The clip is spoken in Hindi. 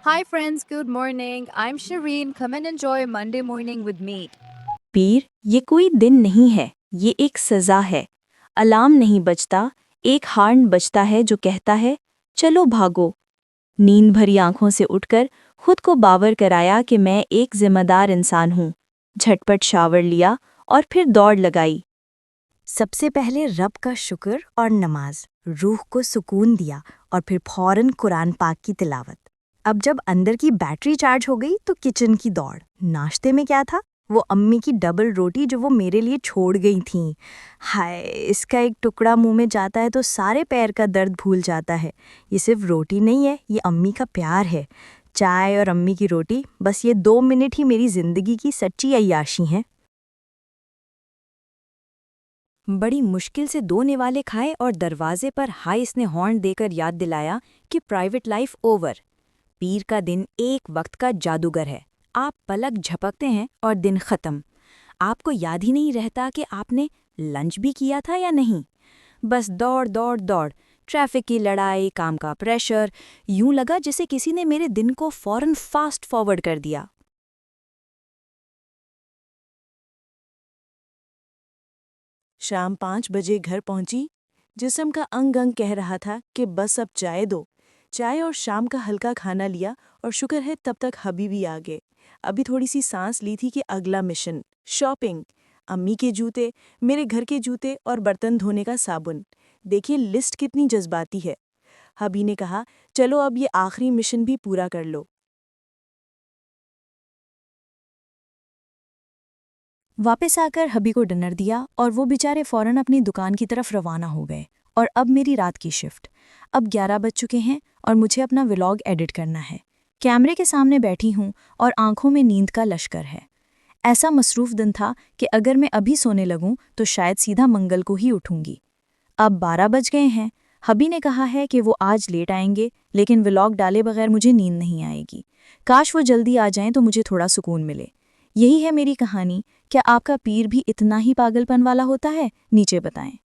Hi friends, good morning. I'm Shireen. Come and enjoy Monday morning with me. पीर, ये कोई दिन नहीं है, ये एक सज़ा है। अलार्म नहीं बजता, एक हॉर्न बजता है जो कहता है, चलो भागो। नींद भरी आंखों से उठकर खुद को बावर कराया कि मैं एक जिम्मेदार इंसान हूँ। झटपट शावर लिया और फिर दौड़ लगाई। सबसे पहले रब का शुक्र और नमाज, रूह को सुकून दिया और फिर फौरन कुरान पाक की तिलावत। अब जब अंदर की बैटरी चार्ज हो गई तो किचन की दौड़। नाश्ते में क्या था? वो अम्मी की डबल रोटी जो वो मेरे लिए छोड़ गई थीं। हाय, इसका एक टुकड़ा मुंह में जाता है तो सारे पैर का दर्द भूल जाता है। ये सिर्फ रोटी नहीं है, ये अम्मी का प्यार है। चाय और अम्मी की रोटी, बस ये 2 मिनट ही मेरी ज़िंदगी की सच्ची अय्याशी हैं। बड़ी मुश्किल से 2 निवाले खाए और दरवाजे पर हाइस ने हॉर्न देकर याद दिलाया कि प्राइवेट लाइफ ओवर। पीर का दिन एक वक्त का जादूगर है। आप पलक झपकते हैं और दिन खत्म। आपको याद ही नहीं रहता कि आपने लंच भी किया था या नहीं। बस दौड़ दौड़ दौड़, ट्रैफिक की लड़ाई, काम का प्रेशर, यूं लगा जैसे किसी ने मेरे दिन को फौरन फास्ट फॉरवर्ड कर दिया। शाम 5 बजे घर पहुंची। जिस्म का अंग अंग कह रहा था कि बस अब चाय दो। चाय और शाम का हल्का खाना लिया और शुक्र है तब तक हबीबी आ गए। अभी थोड़ी सी सांस ली थी कि अगला मिशन शॉपिंग। अम्मी के जूते, मेरे घर के जूते और बर्तन धोने का साबुन। देखिए लिस्ट कितनी जज्बाती है। हबी ने कहा, चलो अब ये आखिरी मिशन भी पूरा कर लो। वापस आकर हबी को डिनर दिया और वो बेचारे फ़ौरन अपनी दुकान की तरफ रवाना हो गए। और अब मेरी रात की शिफ्ट। अब 11 बज चुके हैं और मुझे अपना व्लॉग एडिट करना है। कैमरे के सामने बैठी हूँ और आंखों में नींद का लश्कर है। ऐसा मसरूफ़ दिन था कि अगर मैं अभी सोने लगूं तो शायद सीधा मंगल को ही उठूंगी। अब 12 बज गए हैं। हबी ने कहा है कि वो आज लेट आएंगे, लेकिन व्लॉग डाले बगैर मुझे नींद नहीं आएगी। काश वो जल्दी आ जाएं तो मुझे थोड़ा सुकून मिले। यही है मेरी कहानी। क्या आपका पीर भी इतना ही पागलपन वाला होता है? नीचे बताएं।